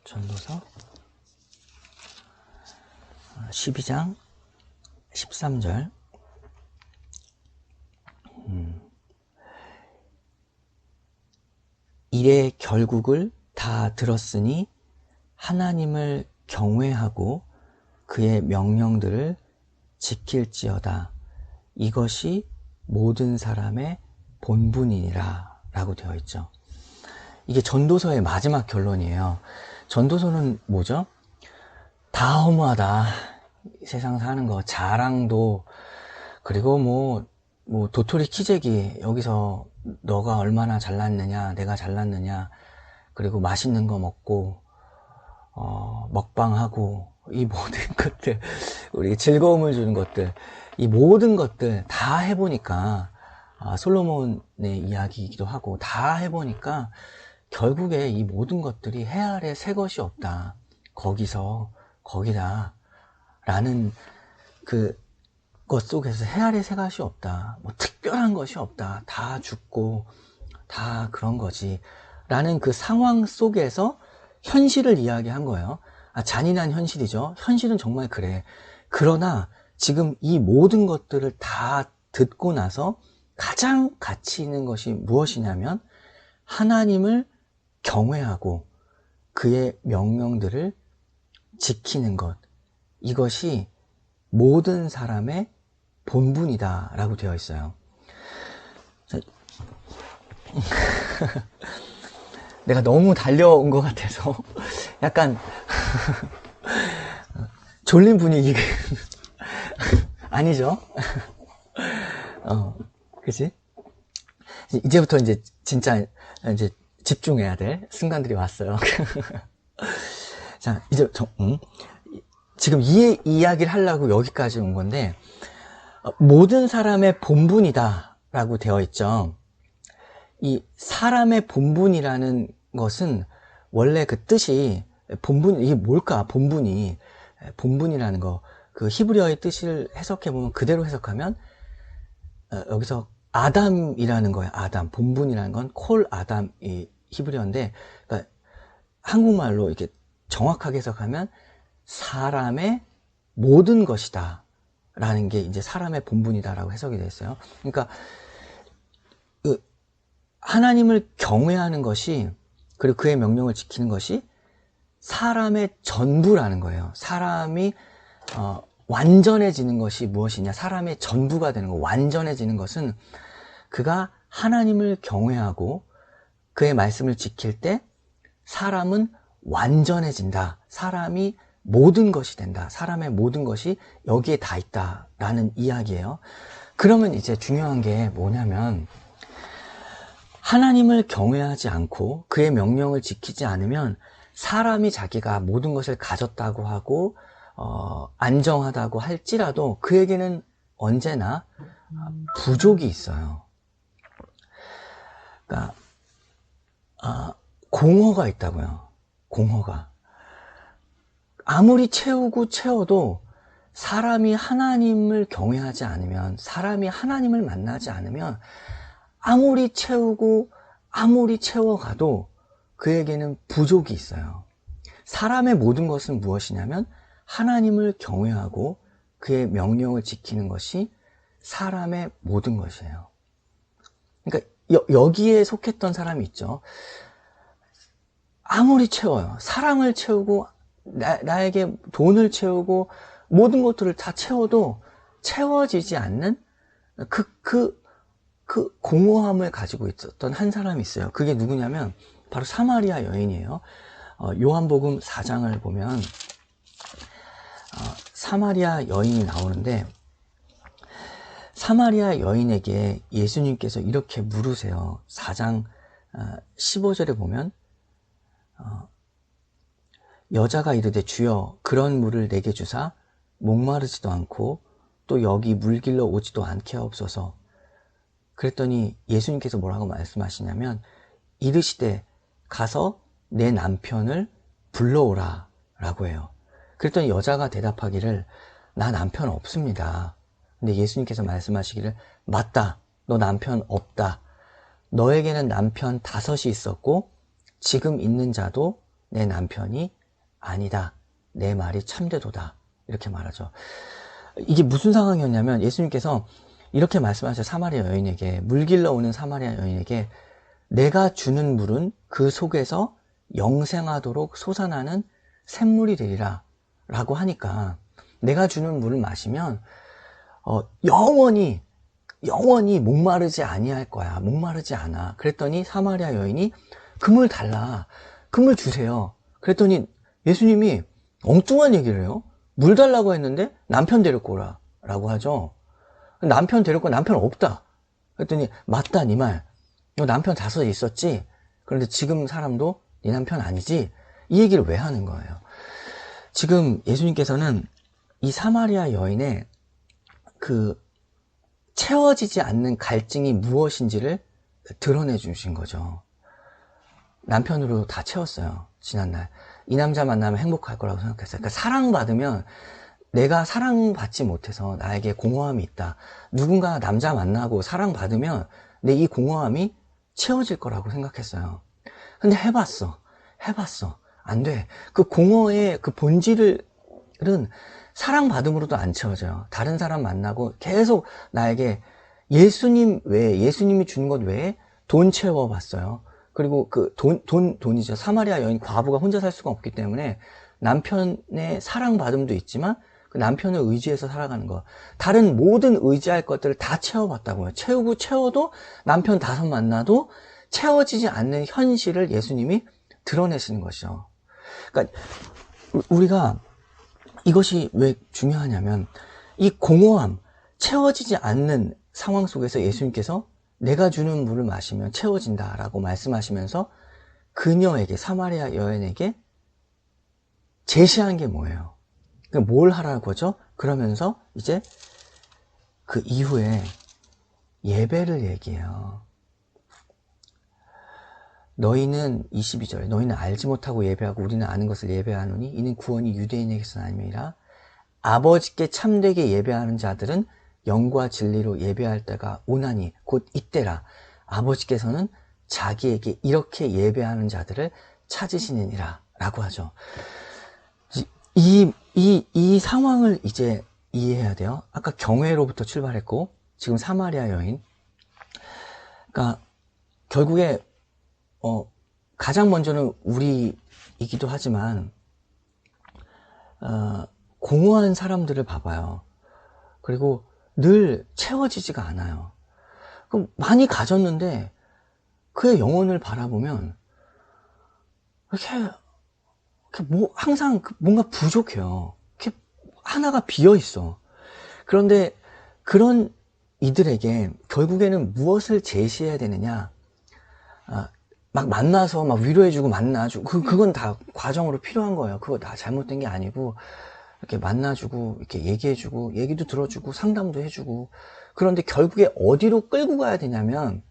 전도서 12장 13절. 일의 결국을 다 들었으니 하나님을 경외하고 그의 명령들을 지킬지어다. 이것이 모든 사람의 본분이니라 라고 되어 있죠. 이게 전도서의 마지막 결론이에요. 전도서는 뭐죠? 다 허무하다. 세상 사는 거 자랑도, 그리고 뭐 도토리 키재기, 여기서 너가 얼마나 잘났느냐, 내가 잘났느냐, 그리고 맛있는 거 먹고 먹방하고, 이 모든 것들, 우리 즐거움을 주는 것들, 이 모든 것들 다 해보니까, 솔로몬의 이야기이기도 하고, 다 해보니까 결국에 이 모든 것들이 해 아래 새 것이 없다. 거기서 거기다 라는 것 속에서 해 아래 새 것이 없다. 뭐 특별한 것이 없다. 다 죽고 다 그런 거지 라는 그 상황 속에서 현실을 이야기한 거예요. 잔인한 현실이죠. 현실은 정말 그래. 그러나 지금 이 모든 것들을 다 듣고 나서 가장 가치 있는 것이 무엇이냐면 하나님을 경외하고 그의 명령들을 지키는 것, 이것이 모든 사람의 본분이다 라고 되어 있어요. 내가 너무 달려온 것 같아서 약간 졸린 분위기 아니죠? 그치? 이제부터 이제 진짜 이제 집중해야 될 순간들이 왔어요. 자, 이제 지금 이 이야기를 하려고 여기까지 온 건데, 모든 사람의 본분이다 라고 되어 있죠. 이 사람의 본분이라는 것은 원래 그 뜻이 이게 뭘까? 본분이라는 거, 그 히브리어의 뜻을 해석해 보면, 그대로 해석하면 여기서 아담이라는 거예요. 아담. 본분이라는 건 콜 아담이 히브리어인데, 그러니까 한국말로 이렇게 정확하게 해석하면 사람의 모든 것이다 라는 게 이제 사람의 본분이다 라고 해석이 됐어요. 그러니까 하나님을 경외하는 것이, 그리고 그의 명령을 지키는 것이 사람의 전부라는 거예요. 사람이 완전해지는 것이 무엇이냐, 사람의 전부가 되는 거, 완전해지는 것은 그가 하나님을 경외하고 그의 말씀을 지킬 때 사람은 완전해진다. 사람이 모든 것이 된다. 사람의 모든 것이 여기에 다 있다라는 이야기예요. 그러면 이제 중요한 게 뭐냐면, 하나님을 경외하지 않고 그의 명령을 지키지 않으면 사람이 자기가 모든 것을 가졌다고 하고 안정하다고 할지라도 그에게는 언제나 부족이 있어요. 그러니까 공허가 있다고요. 공허가. 아무리 채워도 사람이 하나님을 경외하지 않으면, 사람이 하나님을 만나지 않으면 아무리 채우고 아무리 채워가도 그에게는 부족이 있어요. 사람의 모든 것은 무엇이냐면 하나님을 경외하고 그의 명령을 지키는 것이 사람의 모든 것이에요. 그러니까 여기에 속했던 사람이 있죠. 아무리 채워요. 사랑을 채우고 나에게 돈을 채우고 모든 것들을 다 채워도 채워지지 않는 그 공허함을 가지고 있었던 한 사람이 있어요. 그게 누구냐면 바로 사마리아 여인이에요. 요한복음 4장을 보면 사마리아 여인이 나오는데, 사마리아 여인에게 예수님께서 이렇게 물으세요. 4장 15절에 보면 여자가 이르되 주여 그런 물을 내게 주사 목마르지도 않고 또 여기 물길러 오지도 않게 하옵소서. 그랬더니 예수님께서 뭐라고 말씀하시냐면 이르시되 가서 내 남편을 불러오라 라고 해요. 그랬더니 여자가 대답하기를 나 남편 없습니다. 근데 예수님께서 말씀하시기를 맞다. 너 남편 없다. 너에게는 남편 5이 있었고 지금 있는 자도 내 남편이 아니다. 내 말이 참되도다. 이렇게 말하죠. 이게 무슨 상황이었냐면 예수님께서 이렇게 말씀하셔요. 사마리아 여인에게, 물 길러 오는 사마리아 여인에게 내가 주는 물은 그 속에서 영생하도록 솟아나는 샘물이 되리라 라고 하니까 내가 주는 물을 마시면 영원히 목마르지 아니할 거야. 목마르지 않아. 그랬더니 사마리아 여인이 그 물 달라. 그 물 주세요. 그랬더니 예수님이 엉뚱한 얘기를 해요. 물 달라고 했는데 남편 데리고 오라 라고 하죠. 남편 데리고 남편 없다. 그랬더니 맞다 네 말. 너 남편 5 있었지? 그런데 지금 사람도 네 남편 아니지? 이 얘기를 왜 하는 거예요? 지금 예수님께서는 이 사마리아 여인의 그 채워지지 않는 갈증이 무엇인지를 드러내 주신 거죠. 남편으로 다 채웠어요. 지난날. 이 남자 만나면 행복할 거라고 생각했어요. 그러니까 사랑받으면 내가 사랑받지 못해서 나에게 공허함이 있다. 누군가 남자 만나고 사랑받으면 내 이 공허함이 채워질 거라고 생각했어요. 근데 해봤어. 안 돼. 그 공허의 그 본질은 사랑받음으로도 안 채워져요. 다른 사람 만나고 계속 나에게 예수님 외에, 예수님이 주는 것 외에 돈 채워봤어요. 그리고 그 돈이죠. 사마리아 여인 과부가 혼자 살 수가 없기 때문에 남편의 사랑받음도 있지만 그 남편을 의지해서 살아가는 거. 다른 모든 의지할 것들을 다 채워봤다고요. 채워도 남편 5 만나도 채워지지 않는 현실을 예수님이 드러내시는 것이죠. 그러니까 우리가 이것이 왜 중요하냐면 이 공허함, 채워지지 않는 상황 속에서 예수님께서 내가 주는 물을 마시면 채워진다라고 말씀하시면서 그녀에게, 사마리아 여인에게 제시한 게 뭐예요? 그러니까 뭘 하라고 하죠? 그러면서 이제 그 이후에 예배를 얘기해요. 너희는 22절에 너희는 알지 못하고 예배하고 우리는 아는 것을 예배하노니 이는 구원이 유대인에게서 아니라 아버지께 참되게 예배하는 자들은 영과 진리로 예배할 때가 오나니 곧 이때라. 아버지께서는 자기에게 이렇게 예배하는 자들을 찾으시느니라 라고 하죠. 이 상황을 이제 이해해야 돼요. 아까 경외로부터 출발했고 지금 사마리아 여인. 그러니까 결국에 가장 먼저는 우리이기도 하지만 공허한 사람들을 봐봐요. 그리고 늘 채워지지가 않아요. 그럼 많이 가졌는데 그의 영혼을 바라보면 이렇게 항상 뭔가 부족해요. 이렇게 하나가 비어 있어. 그런데 그런 이들에게 결국에는 무엇을 제시해야 되느냐? 막 만나서 막 위로해주고 만나주고 그건 다 과정으로 필요한 거예요. 그거 다 잘못된 게 아니고 이렇게 만나주고 이렇게 얘기해주고 얘기도 들어주고 상담도 해주고. 그런데 결국에 어디로 끌고 가야 되냐면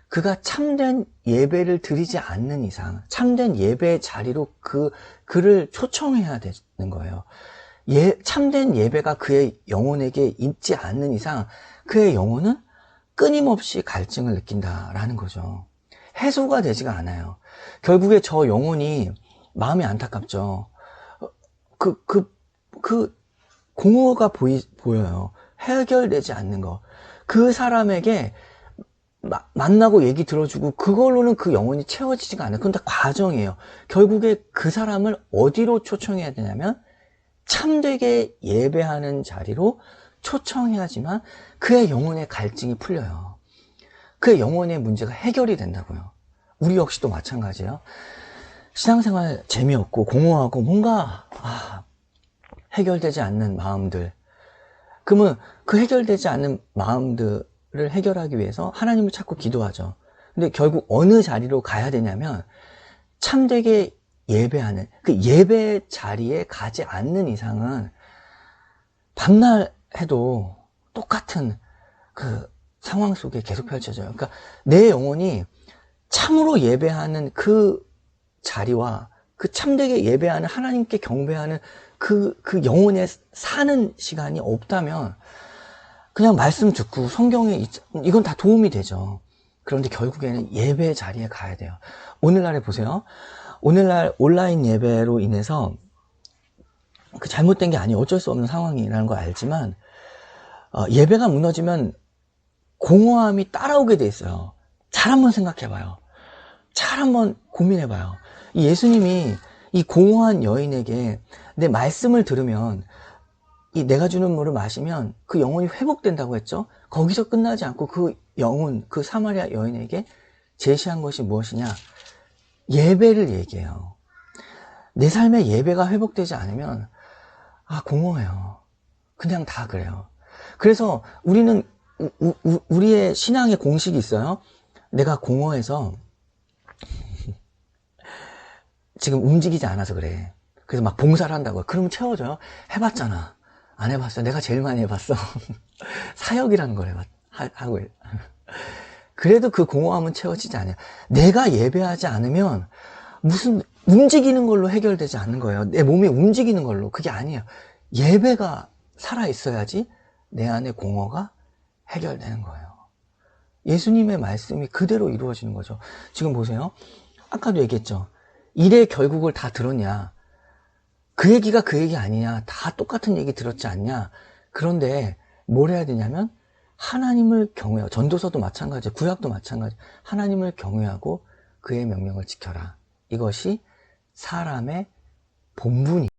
그가 참된 예배를 드리지 않는 이상 참된 예배의 자리로 그를 초청해야 되는 거예요. 참된 예배가 그의 영혼에게 있지 않는 이상 그의 영혼은 끊임없이 갈증을 느낀다라는 거죠. 해소가 되지가 않아요. 결국에 저 영혼이 마음이 안타깝죠. 공허가 보여요. 해결되지 않는 거. 그 사람에게 만나고 얘기 들어주고 그걸로는 그 영혼이 채워지지가 않아요. 그건 다 과정이에요. 결국에 그 사람을 어디로 초청해야 되냐면 참되게 예배하는 자리로 초청해야지만 그의 영혼의 갈증이 풀려요. 그의 영혼의 문제가 해결이 된다고요. 우리 역시도 마찬가지예요. 신앙생활 재미없고 공허하고 뭔가 해결되지 않는 마음들. 그러면 그 해결되지 않는 마음들을 해결하기 위해서 하나님을 찾고 기도하죠. 근데 결국 어느 자리로 가야 되냐면 참되게 예배하는 그 예배 자리에 가지 않는 이상은 밤날 해도 똑같은 그 상황 속에 계속 펼쳐져요. 그러니까 내 영혼이 참으로 예배하는 그 자리와 그 참되게 예배하는 하나님께 경배하는 그 영혼에 사는 시간이 없다면 그냥 말씀 듣고 성경에 이건 다 도움이 되죠. 그런데 결국에는 예배 자리에 가야 돼요. 오늘날에 보세요. 오늘날 온라인 예배로 인해서 그 잘못된 게 아니에요. 어쩔 수 없는 상황이라는 걸 알지만 예배가 무너지면 공허함이 따라오게 돼 있어요. 잘 한번 생각해봐요. 잘 한번 고민해봐요. 이 예수님이 이 공허한 여인에게 내 말씀을 들으면 이 내가 주는 물을 마시면 그 영혼이 회복된다고 했죠. 거기서 끝나지 않고 그 영혼, 그 사마리아 여인에게 제시한 것이 무엇이냐? 예배를 얘기해요. 내 삶에 예배가 회복되지 않으면 공허해요. 그냥 다 그래요. 그래서 우리는 우리의 신앙의 공식이 있어요. 내가 공허해서 지금 움직이지 않아서 그래. 그래서 막 봉사를 한다고요. 그러면 채워져요? 해봤잖아. 안 해봤어. 내가 제일 많이 해봤어. 사역이라는 걸 하고. 그래도 그 공허함은 채워지지 않아요. 내가 예배하지 않으면 무슨 움직이는 걸로 해결되지 않는 거예요. 내 몸이 움직이는 걸로. 그게 아니에요. 예배가 살아있어야지 내 안의 공허가 해결되는 거예요. 예수님의 말씀이 그대로 이루어지는 거죠. 지금 보세요. 아까도 얘기했죠. 일의 결국을 다 들었냐? 그 얘기가 그 얘기 아니냐? 다 똑같은 얘기 들었지 않냐? 그런데 뭘 해야 되냐면 하나님을 경외하고, 전도서도 마찬가지, 구약도 마찬가지, 하나님을 경외하고 그의 명령을 지켜라. 이것이 사람의 본분이